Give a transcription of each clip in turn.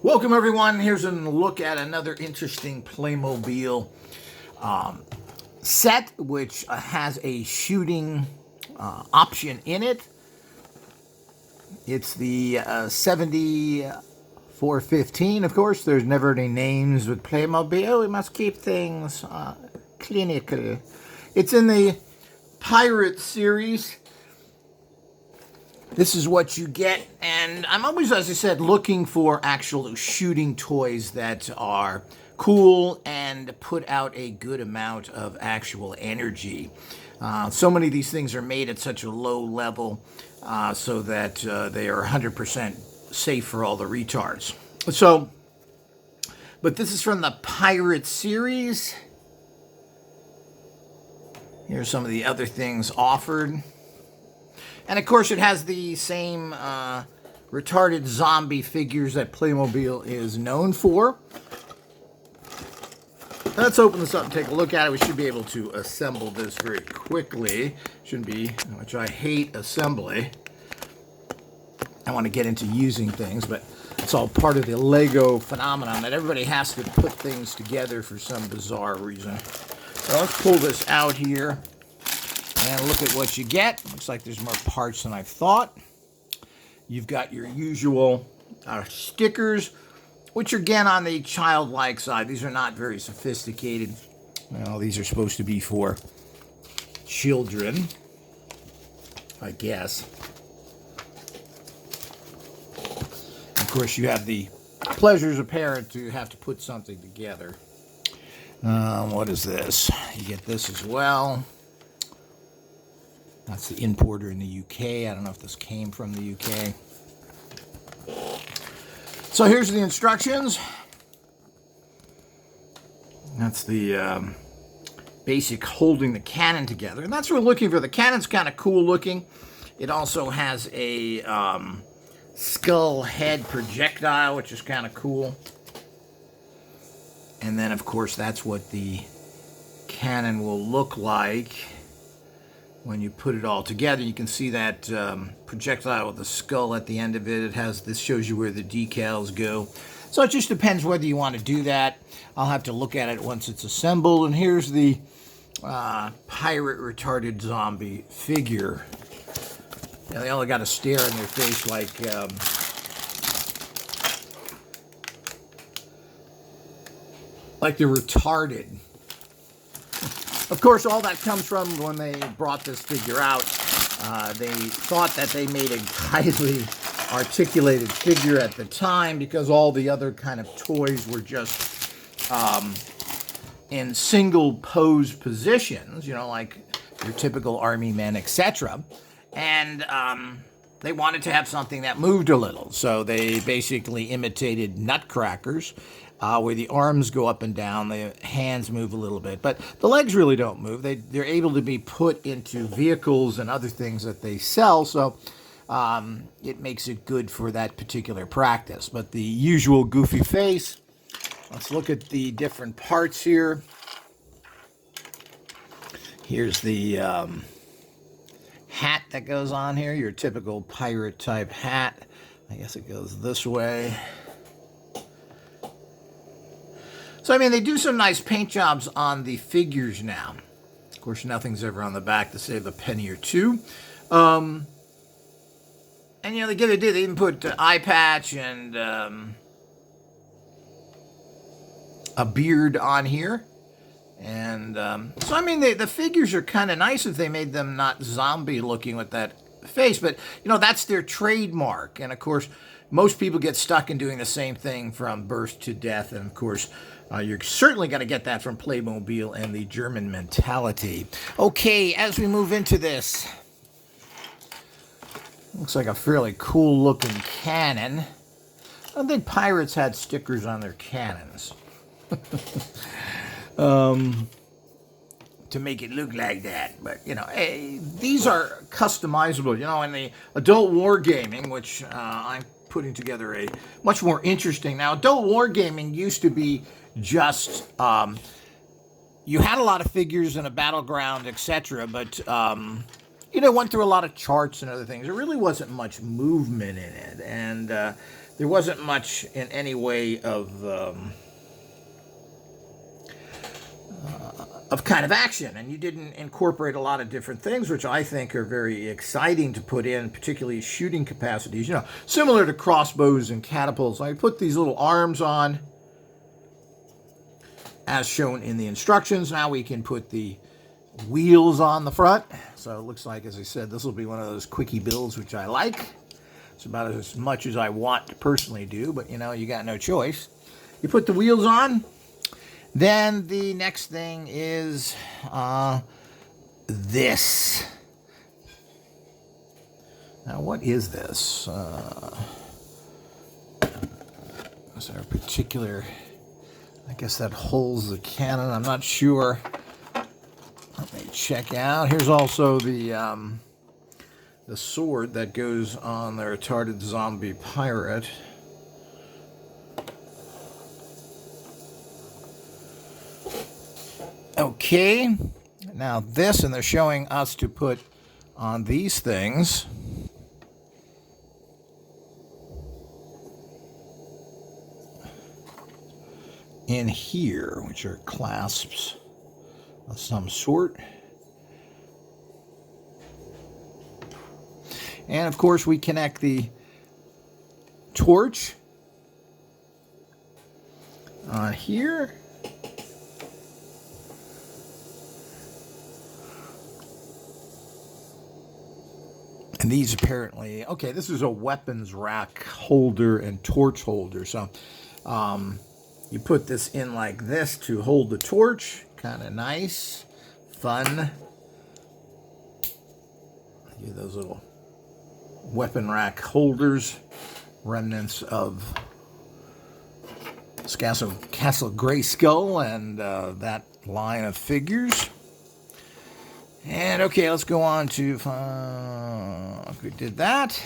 Welcome everyone. Here's a look at another interesting Playmobil set, which has a shooting option in it. It's the 7415, of course. There's never any names with Playmobil. We must keep things clinical. It's in the Pirate series. This is what you get, and I'm always, as I said, looking for actual shooting toys that are cool and put out a good amount of actual energy. So many of these things are made at such a low level so that they are 100% safe for all the retards. So, but this is from the Pirate series. Here's some of the other things offered. And of course, it has the same retarded zombie figures that Playmobil is known for. Let's open this up and take a look at it. We should be able to assemble this very quickly. Shouldn't be, which I hate assembly. I want to get into using things, but it's all part of the Lego phenomenon that everybody has to put things together for some bizarre reason. So let's pull this out here and look at what you get. Looks like there's more parts than I thought. You've got your usual stickers, which are again on the childlike side. These are not very sophisticated. Well, these are supposed to be for children, I guess. Of course, you have the pleasure as a parent to have to put something together. What is this? You get this as well. That's the importer in the UK. I don't know if this came from the UK. So here's the instructions. That's the basic holding the cannon together. And that's what we're looking for. The cannon's kind of cool looking. It also has a skull head projectile, which is kind of cool. And then, of course, that's what the cannon will look like when you put it all together. You can see that projectile with the skull at the end of it. It has, this shows you where the decals go. So it just depends whether you want to do that. I'll have to look at it once it's assembled. And here's the pirate retarded zombie figure. Yeah, they all got a stare on their face like they're retarded. Of course, all that comes from when they brought this figure out. They thought that they made a highly articulated figure at the time because all the other kind of toys were just in single pose positions, you know, like your typical army men, etc. And they wanted to have something that moved a little. So they basically imitated nutcrackers. Where the arms go up and down, the hands move a little bit, but the legs really don't move. They're able to be put into vehicles and other things that they sell, so it makes it good for that particular practice. But the usual goofy face, let's look at the different parts here. Here's the hat that goes on here, your typical pirate type hat. I guess it goes this way. So, I mean, they do some nice paint jobs on the figures now. Of course, nothing's ever on the back to save a penny or two. And, you know, they even put eye patch and a beard on here. And so, I mean, the figures are kind of nice if they made them not zombie looking with that face. But, you know, that's their trademark. And, of course, most people get stuck in doing the same thing from birth to death. And, of course, you're certainly going to get that from Playmobil and the German mentality. Okay, as we move into this, looks like a fairly cool looking cannon. I don't think pirates had stickers on their cannons. To make it look like that. But, you know, hey, these are customizable. You know, in the adult wargaming, which I'm putting together a much more interesting. Now, adult wargaming used to be just, you had a lot of figures in a battleground, etc., but, you went through a lot of charts and other things. There really wasn't much movement in it, and there wasn't much in any way of kind of action, and you didn't incorporate a lot of different things, which I think are very exciting to put in, particularly shooting capacities, similar to crossbows and catapults. I put these little arms on as shown in the instructions. Now we can put the wheels on the front. So it looks like, as I said, this will be one of those quickie builds, which I like. It's about as much as I want to personally do, but you got no choice. You put the wheels on. Then the next thing is this. Now, what is this? Is there a particular... I guess that holds the cannon. I'm not sure. Let me check out. Here's also the sword that goes on the retarded zombie pirate. Okay, now this, and they're showing us to put on these things. In here, which are clasps of some sort. And of course, we connect the torch on here. And these apparently, okay, this is a weapons rack holder and torch holder. So you put this in like this to hold the torch. Kind of nice, fun. Those little weapon rack holders, remnants of Castle Grayskull and that line of figures. And okay, let's go on to, we did that.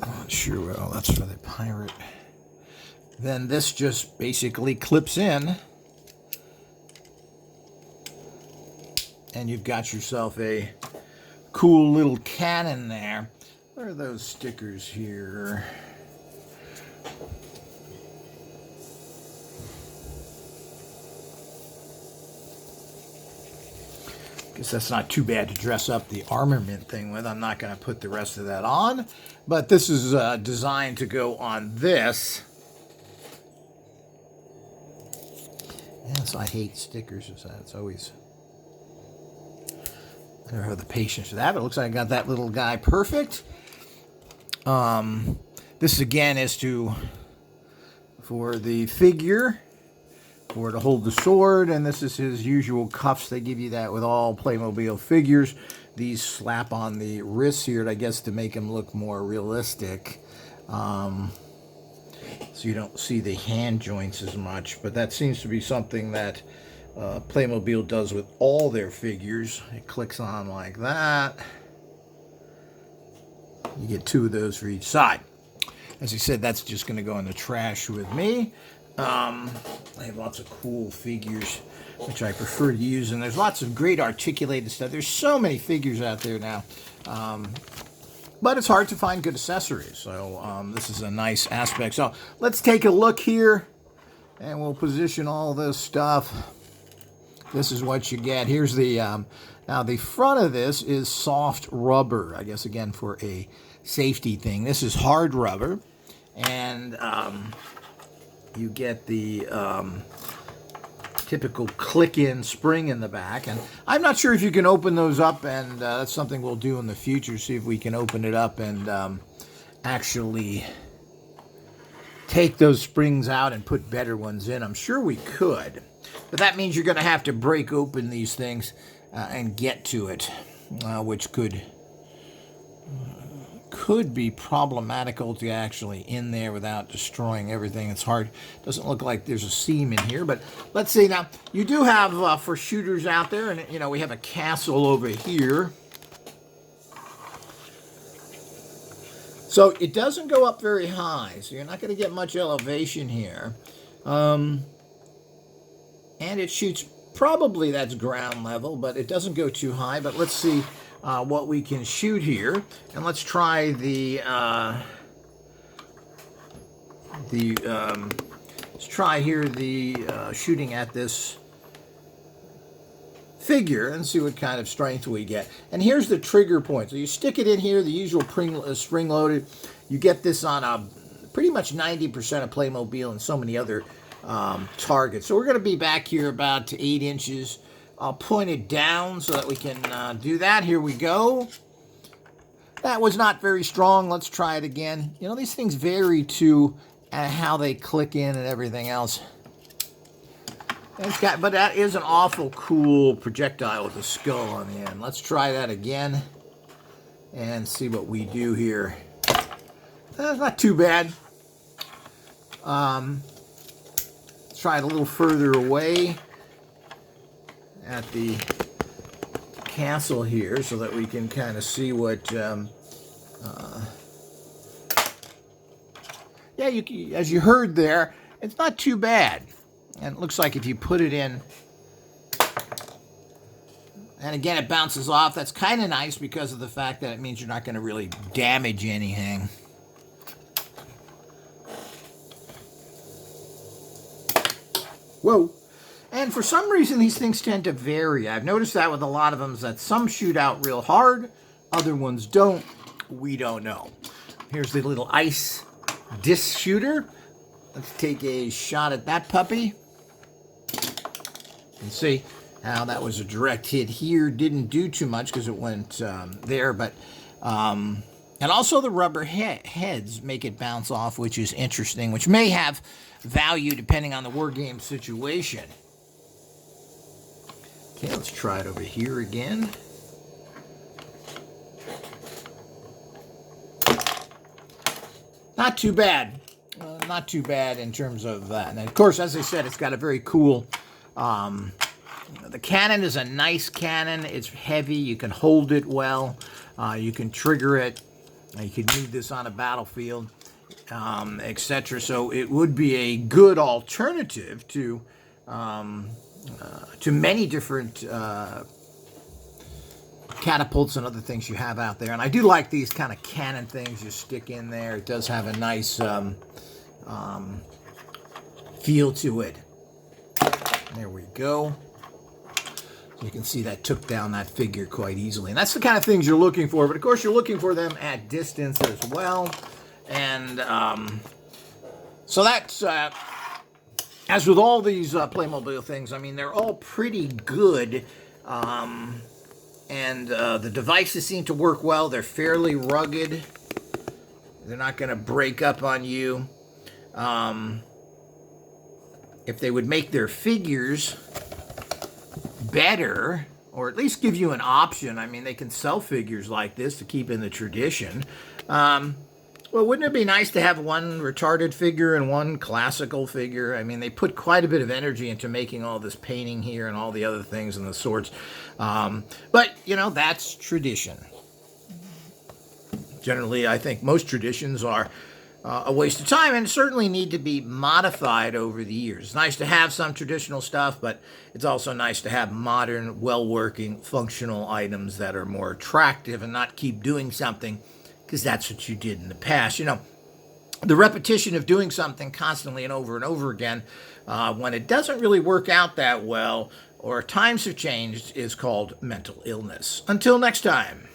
Not sure, well, that's for the pirate. Then this just basically clips in. And you've got yourself a cool little cannon there. Where are those stickers here? Guess that's not too bad to dress up the armament thing with. I'm not going to put the rest of that on. But this is designed to go on this. Yes, I hate stickers. It's always... I never have the patience for that. But it looks like I got that little guy perfect. This again is for the figure, or to hold the sword, and this is his usual cuffs. They give you that with all Playmobil figures. These slap on the wrists here, I guess, to make him look more realistic. So you don't see the hand joints as much, but that seems to be something that Playmobil does with all their figures. It clicks on like that. You get two of those for each side. As I said, that's just going to go in the trash with me. I have lots of cool figures, which I prefer to use, and there's lots of great articulated stuff. There's so many figures out there now, but it's hard to find good accessories, so this is a nice aspect. So let's take a look here, and we'll position all this stuff. This is what you get. Here's the, now the front of this is soft rubber, I guess, again, for a safety thing. This is hard rubber, and you get the typical click-in spring in the back. And I'm not sure if you can open those up, and that's something we'll do in the future, see if we can open it up and actually take those springs out and put better ones in. I'm sure we could, but that means you're going to have to break open these things and get to it, which could be problematical to actually in there without destroying everything. It's hard. Doesn't look like there's a seam in here, but let's see. Now, you do have, for shooters out there, and, we have a castle over here. So it doesn't go up very high, so you're not going to get much elevation here. And it shoots, probably that's ground level, but it doesn't go too high. But let's see what we can shoot here. And let's try let's try here the shooting at this figure and see what kind of strength we get. And here's the trigger point. So you stick it in here, the usual spring loaded. You get this on a pretty much 90% of Playmobil and so many other targets. So we're going to be back here about 8 inches. I'll point it down so that we can do that. Here we go. That was not very strong. Let's try it again. You know, these things vary too how they click in and everything else. But that is an awful cool projectile with a skull on the end. Let's try that again and see what we do here. That's not too bad. Let's try it a little further away at the castle here so that we can kind of see what... yeah, as you heard there, it's not too bad. And it looks like if you put it in, and again, it bounces off. That's kind of nice because of the fact that it means you're not going to really damage anything. Whoa. And for some reason, these things tend to vary. I've noticed that with a lot of them, that some shoot out real hard, other ones don't. We don't know. Here's the little ice disc shooter. Let's take a shot at that puppy. You can see how that was a direct hit here. Didn't do too much because it went there, but and also the rubber heads make it bounce off, which is interesting, which may have value depending on the war game situation. Okay, let's try it over here again. Not too bad. Not too bad in terms of that. And of course, as I said, it's got a very cool... the cannon is a nice cannon. It's heavy. You can hold it well. You can trigger it. You can move this on a battlefield, etc. So it would be a good alternative to many different catapults and other things you have out there. And I do like these kind of cannon things you stick in there. It does have a nice feel to it. There we go. You can see that took down that figure quite easily. And that's the kind of things you're looking for. But of course, you're looking for them at distance as well. And so that's, as with all these Playmobil things, I mean, they're all pretty good. And the devices seem to work well. They're fairly rugged. They're not going to break up on you. If they would make their figures better, or at least give you an option, I mean, they can sell figures like this to keep in the tradition. Well, wouldn't it be nice to have one retarded figure and one classical figure? I mean, they put quite a bit of energy into making all this painting here and all the other things and the sorts. But, you know, that's tradition. Generally, I think most traditions are a waste of time and certainly need to be modified over the years. It's nice to have some traditional stuff, but it's also nice to have modern, well-working, functional items that are more attractive and not keep doing something because that's what you did in the past. You know, the repetition of doing something constantly and over again, when it doesn't really work out that well or times have changed, is called mental illness. Until next time.